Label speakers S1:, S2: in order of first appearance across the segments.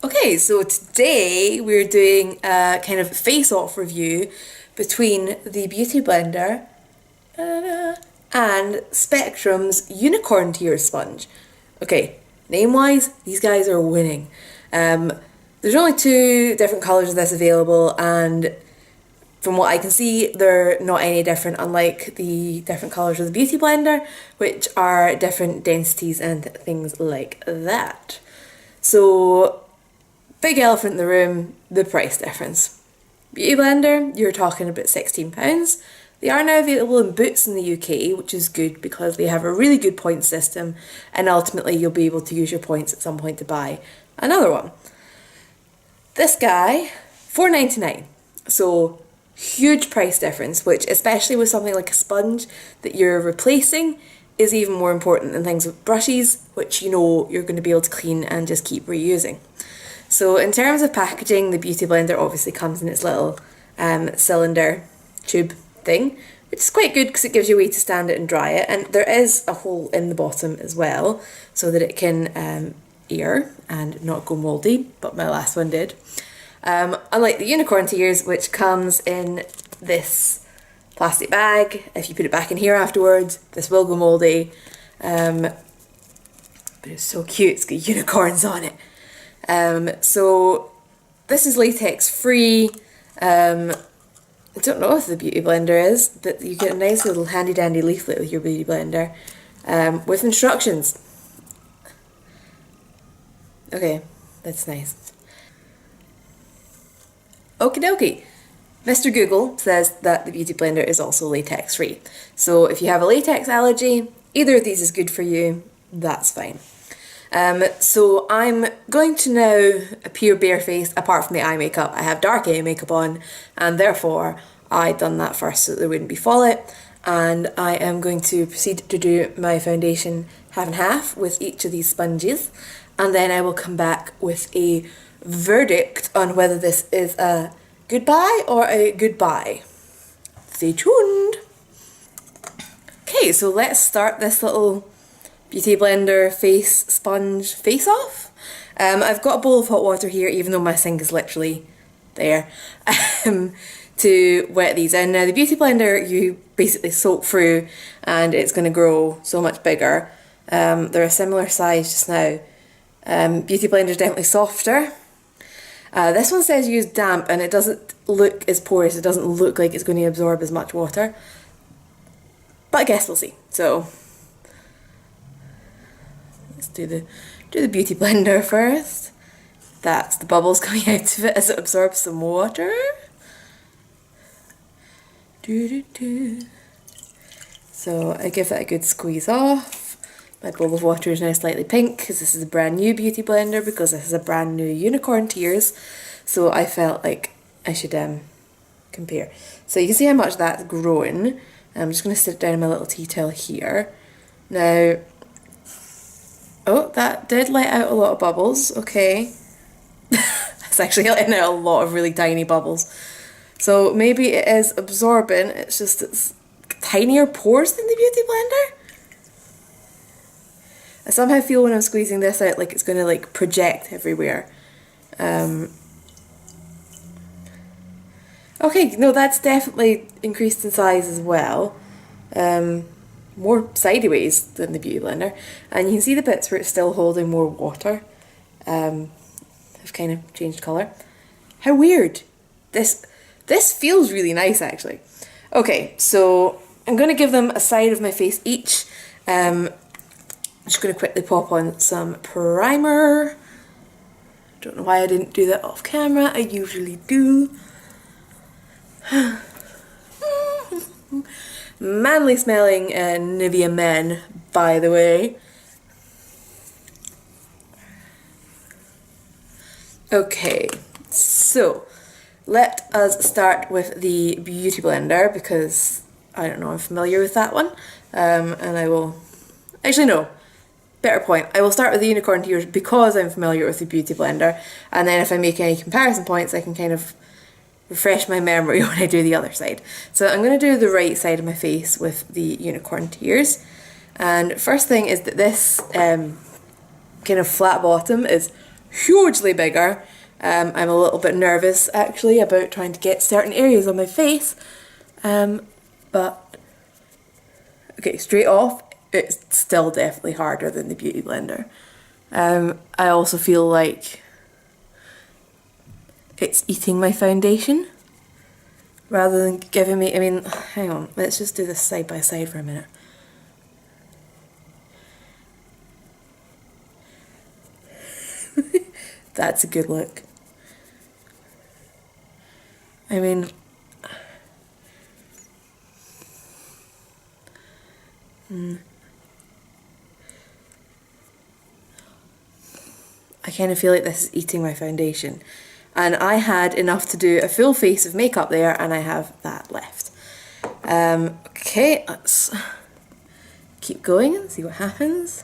S1: Okay, so today we're doing a kind of face-off review between the Beauty Blender and Spectrum's Unicorn Tear Sponge. Okay, name-wise, these guys are winning. There's only two different colours of this available, and from what I can see, they're not any different, unlike the different colours of the Beauty Blender, which are different densities and things like that. So, big elephant in the room, the price difference. Beauty Blender, you're talking about £16. They are now available in Boots in the UK, which is good because they have a really good point system, and ultimately you'll be able to use your points at some point to buy another one. This guy, £4.99. So, huge price difference, which especially with something like a sponge that you're replacing is even more important than things with brushes, which you know you're going to be able to clean and just keep reusing. So in terms of packaging, the Beauty Blender obviously comes in its little cylinder tube thing, which is quite good because it gives you a way to stand it and dry it, and there is a hole in the bottom as well so that it can air and not go mouldy, but my last one did. Unlike the Unicorn Tears, which comes in this plastic bag, if you put it back in here afterwards, this will go mouldy. But it's so cute, it's got unicorns on it. So this is latex free. I don't know if the Beauty Blender is, but you get a nice little handy dandy leaflet with your Beauty Blender with instructions. Okay, that's nice. Okie dokie. Mr. Google says that the Beauty Blender is also latex free. So if you have a latex allergy, either of these is good for you, that's fine. So I'm going to now appear barefaced apart from the eye makeup. I have dark eye makeup on, and therefore I'd done that first so that there wouldn't be fallout. And I am going to proceed to do my foundation half and half with each of these sponges, and then I will come back with a verdict on whether this is a goodbye or a goodbye. Stay tuned. Okay, so let's start this little Beauty Blender face sponge face off. I've got a bowl of hot water here, even though my sink is literally there, to wet these in. Now the Beauty Blender you basically soak through and it's going to grow so much bigger. They're a similar size just now. Beauty Blender is definitely softer. This one says use damp, and it doesn't look as porous, it doesn't look like it's going to absorb as much water. But I guess we'll see. So let's do the Beauty Blender first. That's the bubbles coming out of it as it absorbs some water. So I give that a good squeeze off. My bowl of water is now slightly pink because this is a brand new Beauty Blender, because this is a brand new Unicorn Tears. So I felt like I should compare. So you can see how much that's grown. I'm just going to sit down in my little tea towel here. Now, oh, that did let out a lot of bubbles. Okay. It's actually letting out a lot of really tiny bubbles. So maybe it is absorbent, it's just it's tinier pores than the Beauty Blender. I somehow feel when I'm squeezing this out like it's going to like project everywhere. Okay, no, that's definitely increased in size as well. More sideways than the Beauty Blender. And you can see the bits where it's still holding more water. Have kind of changed colour. How weird. This feels really nice actually. Okay, so I'm going to give them a side of my face each. I'm just going to quickly pop on some primer. Don't know why I didn't do that off camera. I usually do. Manly smelling Nivea Men, by the way. Okay, so let us start with the Beauty Blender because I don't know, I'm familiar with that one. And I will, actually no, better point, I will start with the Unicorn Tears because I'm familiar with the Beauty Blender, and then if I make any comparison points I can kind of refresh my memory when I do the other side. So I'm going to do the right side of my face with the Unicorn Tears, and first thing is that this kind of flat bottom is hugely bigger. I'm a little bit nervous actually about trying to get certain areas on my face, but okay, straight off, it's still definitely harder than the Beauty Blender. I also feel like it's eating my foundation rather than giving me, I mean, hang on, let's just do this side by side for a minute. That's a good look. I mean, I kind of feel like this is eating my foundation. And I had enough to do a full face of makeup there, and I have that left. Okay, let's keep going and see what happens.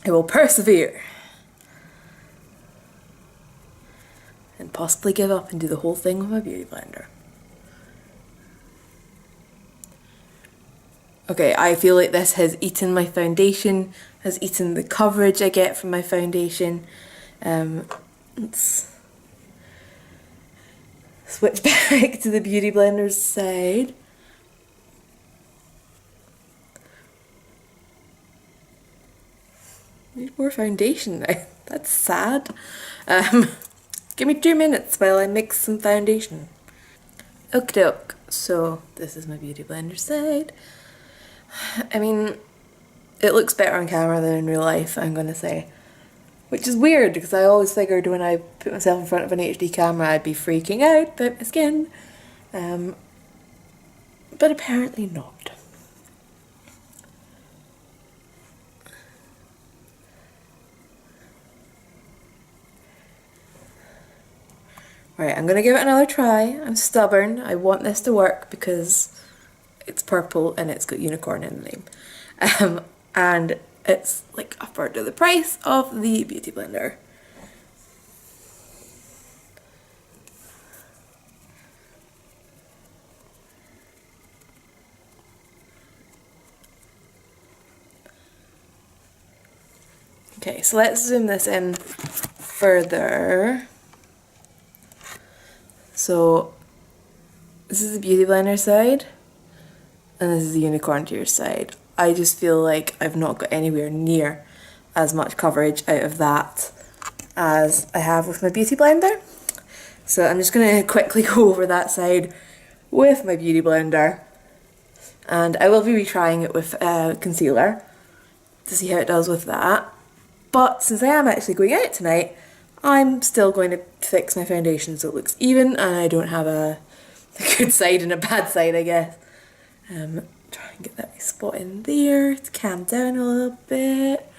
S1: I will persevere. And possibly give up and do the whole thing with my Beauty Blender. Okay, I feel like this has eaten my foundation, has eaten the coverage I get from my foundation. Let's switch back to the Beauty Blender's side. Need more foundation now. That's sad. Give me 2 minutes while I mix some foundation. Okie doke. So this is my Beauty Blender side. I mean, it looks better on camera than in real life, I'm gonna say. Which is weird, because I always figured when I put myself in front of an HD camera I'd be freaking out about my skin. But apparently not. Right, I'm gonna give it another try. I'm stubborn. I want this to work because it's purple and it's got unicorn in the name. And it's like a third of the price of the Beauty Blender. Okay, so let's zoom this in further. So this is the Beauty Blender side, and this is the Unicorn Tears side. I just feel like I've not got anywhere near as much coverage out of that as I have with my Beauty Blender. So I'm just going to quickly go over that side with my Beauty Blender, and I will be retrying it with concealer to see how it does with that. But since I am actually going out tonight, I'm still going to fix my foundation so it looks even and I don't have a good side and a bad side, I guess. Try and get that spot in there to calm down a little bit.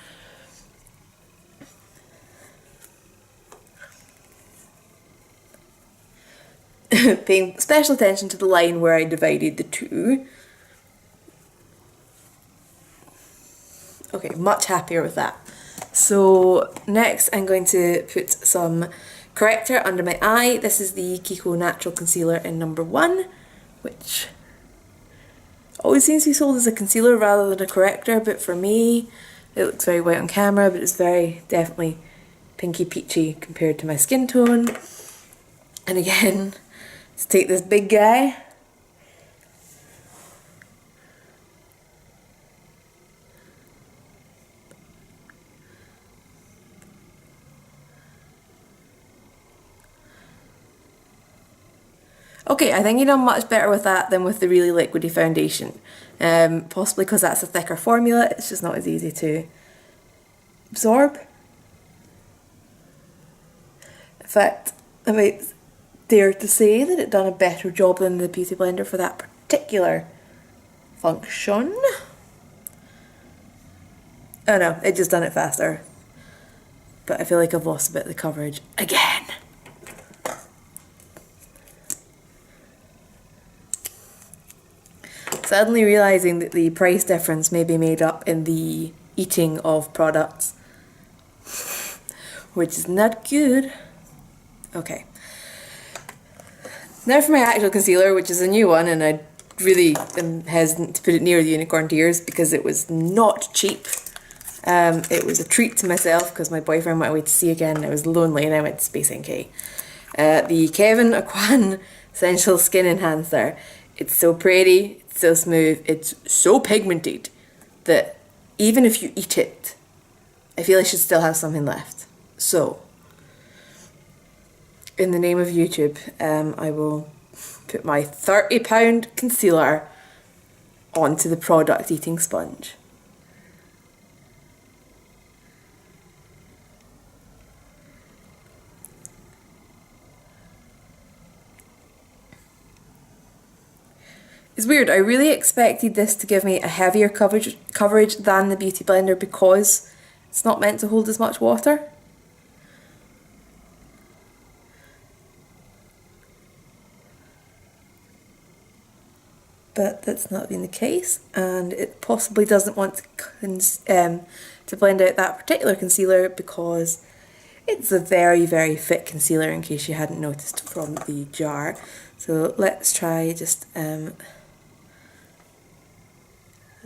S1: Paying special attention to the line where I divided the two. Okay, much happier with that. So next I'm going to put some corrector under my eye. This is the Kiko Natural Concealer in number 1, which always seems to be sold as a concealer rather than a corrector, but for me it looks very white on camera, but it's very definitely pinky peachy compared to my skin tone. And again, let's take this big guy. Okay, I think you've done much better with that than with the really liquidy foundation. Possibly because that's a thicker formula, it's just not as easy to absorb. In fact, I might dare to say that it done a better job than the Beauty Blender for that particular function. Oh no, it just done it faster. But I feel like I've lost a bit of the coverage again. Suddenly realising that the price difference may be made up in the eating of products, which is not good. Okay. Now for my actual concealer, which is a new one, and I really am hesitant to put it near the Unicorn Tears because it was not cheap. It was a treat to myself because my boyfriend went away to sea again and I was lonely and I went to Space NK. The Kevyn Aucion Sensual Skin Enhancer. It's so pretty, it's so smooth, it's so pigmented that even if you eat it, I feel I should still have something left. So, in the name of YouTube, I will put my £30 concealer onto the product eating sponge. It's weird, I really expected this to give me a heavier coverage than the Beauty Blender because it's not meant to hold as much water. But that's not been the case, and it possibly doesn't want to blend out that particular concealer because it's a very, very thick concealer in case you hadn't noticed from the jar. So let's try just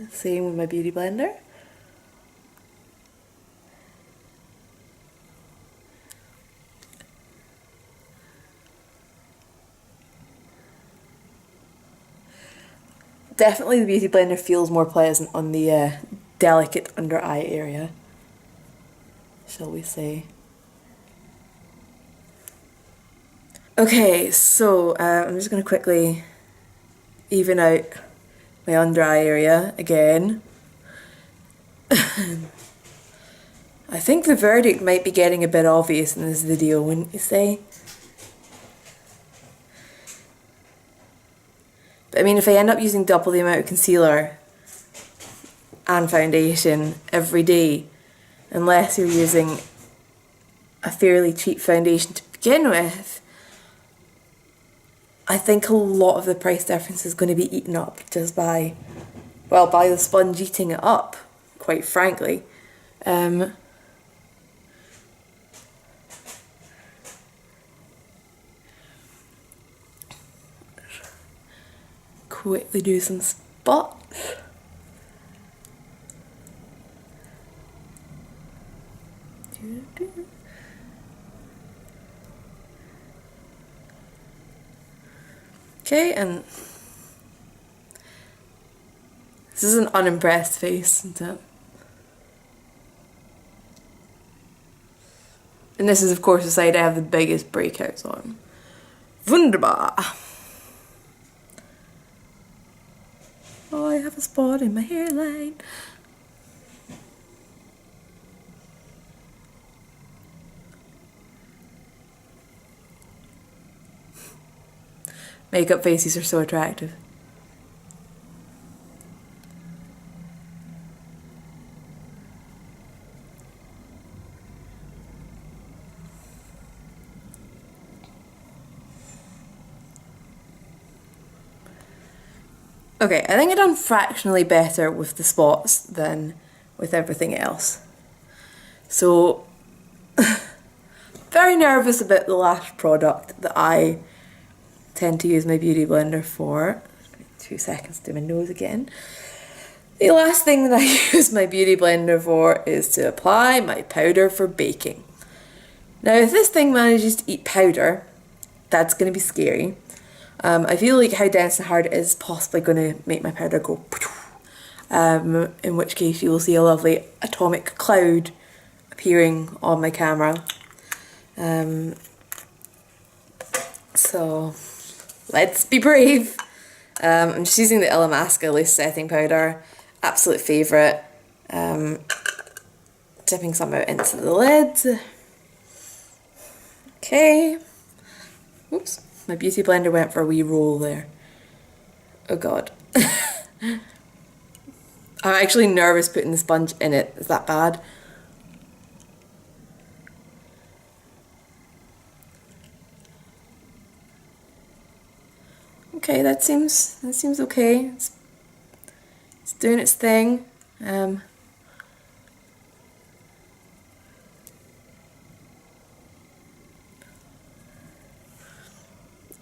S1: same with my Beauty Blender. Definitely the Beauty Blender feels more pleasant on the delicate under eye area, shall we say. Okay, so I'm just going to quickly even out my under eye area again. I think the verdict might be getting a bit obvious in this video, wouldn't you say? But I mean, if I end up using double the amount of concealer and foundation every day, unless you're using a fairly cheap foundation to begin with, I think a lot of the price difference is going to be eaten up just by, well, by the sponge eating it up, quite frankly. Quickly do some spots. Okay, and this is an unimpressed face, isn't it? And this is of course the side I have the biggest breakouts on. Wunderbar! Oh, I have a spot in my hairline. Makeup faces are so attractive. Okay, I think I've done fractionally better with the spots than with everything else. So, very nervous about the last product that I tend to use my Beauty Blender for. 2 seconds to my nose again. The last thing that I use my Beauty Blender for is to apply my powder for baking. Now, if this thing manages to eat powder, that's going to be scary. I feel like how dense and hard it is possibly going to make my powder go in which case you will see a lovely atomic cloud appearing on my camera. So let's be brave. I'm just using the Illamasqua Lace Setting Powder, absolute favourite. Dipping some out into the lid. Okay. Oops. My Beauty Blender went for a wee roll there. Oh god. I'm actually nervous putting the sponge in it. Is that bad? Okay, that seems okay. It's doing its thing.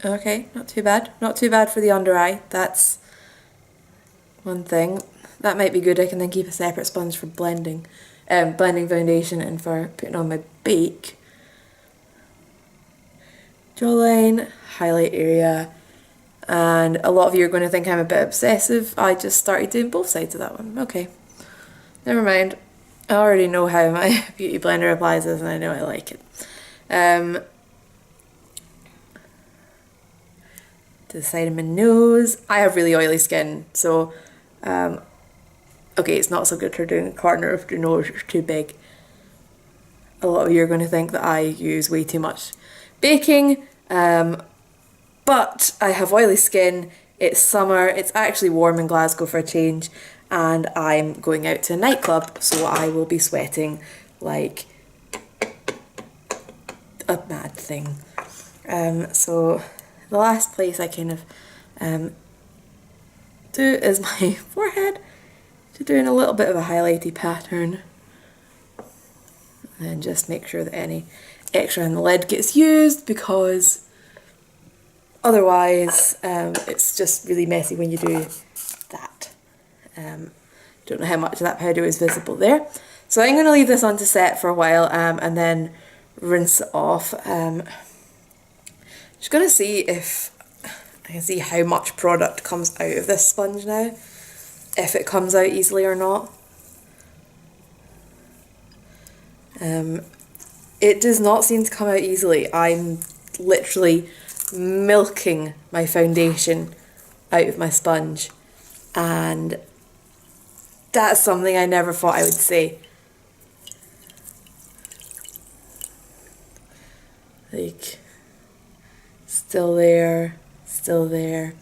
S1: Okay, not too bad. Not too bad for the under eye. That's one thing. That might be good. I can then keep a separate sponge for blending. blending foundation and for putting on my bake. Jawline, highlight area, and a lot of you are going to think I'm a bit obsessive. I just started doing both sides of that one. Okay, never mind. I already know how my beauty blender applies this and I know I like it. To the side of my nose. I have really oily skin, so okay, it's not so good for doing a corner of the nose, it's too big. A lot of you are going to think that I use way too much baking, but I have oily skin, it's summer, it's actually warm in Glasgow for a change, and I'm going out to a nightclub, so I will be sweating like a mad thing. So the last place I kind of do is my forehead, just doing a little bit of a highlighty pattern, and just make sure that any extra in the lid gets used, because otherwise it's just really messy when you do that. Don't know how much of that powder is visible there. So I'm going to leave this on to set for a while and then rinse it off. Just going to see if I can see how much product comes out of this sponge now, if it comes out easily or not. It does not seem to come out easily. I'm literally milking my foundation out of my sponge, and that's something I never thought I would say. Like, still there, still there.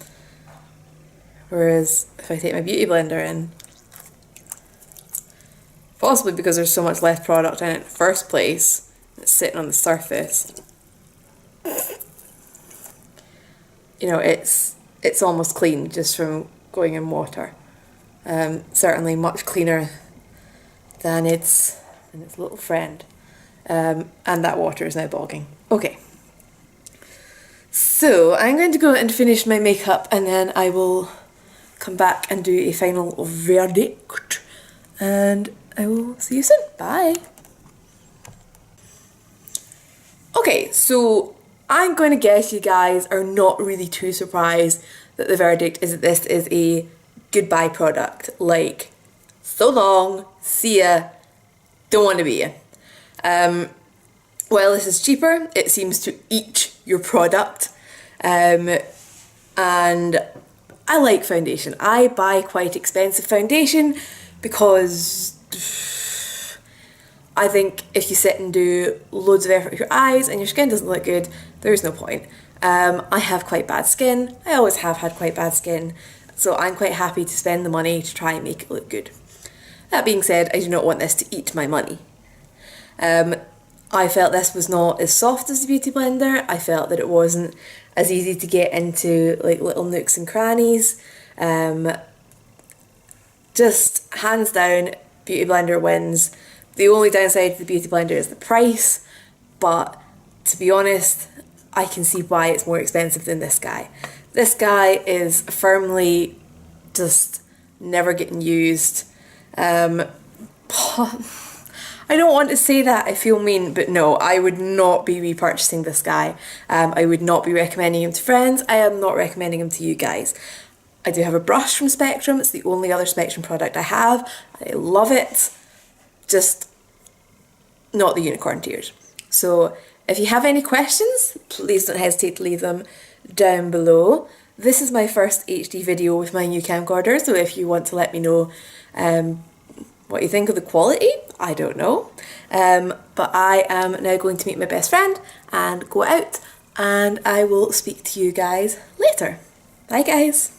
S1: Whereas if I take my beauty blender in, possibly because there's so much less product in it in the first place, it's sitting on the surface, you know, it's almost clean just from going in water. Certainly much cleaner than its little friend. And that water is now bogging. Okay. So I'm going to go and finish my makeup, and then I will come back and do a final verdict. And I will see you soon. Bye. Okay, so I'm going to guess you guys are not really too surprised that the verdict is that this is a goodbye product. Like, so long, see ya, don't want to be ya. While this is cheaper, it seems to eat your product. And I like foundation. I buy quite expensive foundation because I think if you sit and do loads of effort with your eyes and your skin doesn't look good, there's no point. I have quite bad skin. I always have had quite bad skin. So I'm quite happy to spend the money to try and make it look good. That being said, I do not want this to eat my money. I felt this was not as soft as the Beauty Blender. I felt that it wasn't as easy to get into like little nooks and crannies. Just hands down, Beauty Blender wins. The only downside to the Beauty Blender is the price, but to be honest, I can see why it's more expensive than this guy. This guy is firmly just never getting used. I don't want to say that, I feel mean, but no, I would not be repurchasing this guy. I would not be recommending him to friends. I am not recommending him to you guys. I do have a brush from Spectrum. It's the only other Spectrum product I have. I love it. Just not the unicorn tears. So if you have any questions, please don't hesitate to leave them down below. This is my first HD video with my new camcorder, so if you want to let me know what you think of the quality, I don't know. But I am now going to meet my best friend and go out, and I will speak to you guys later. Bye guys.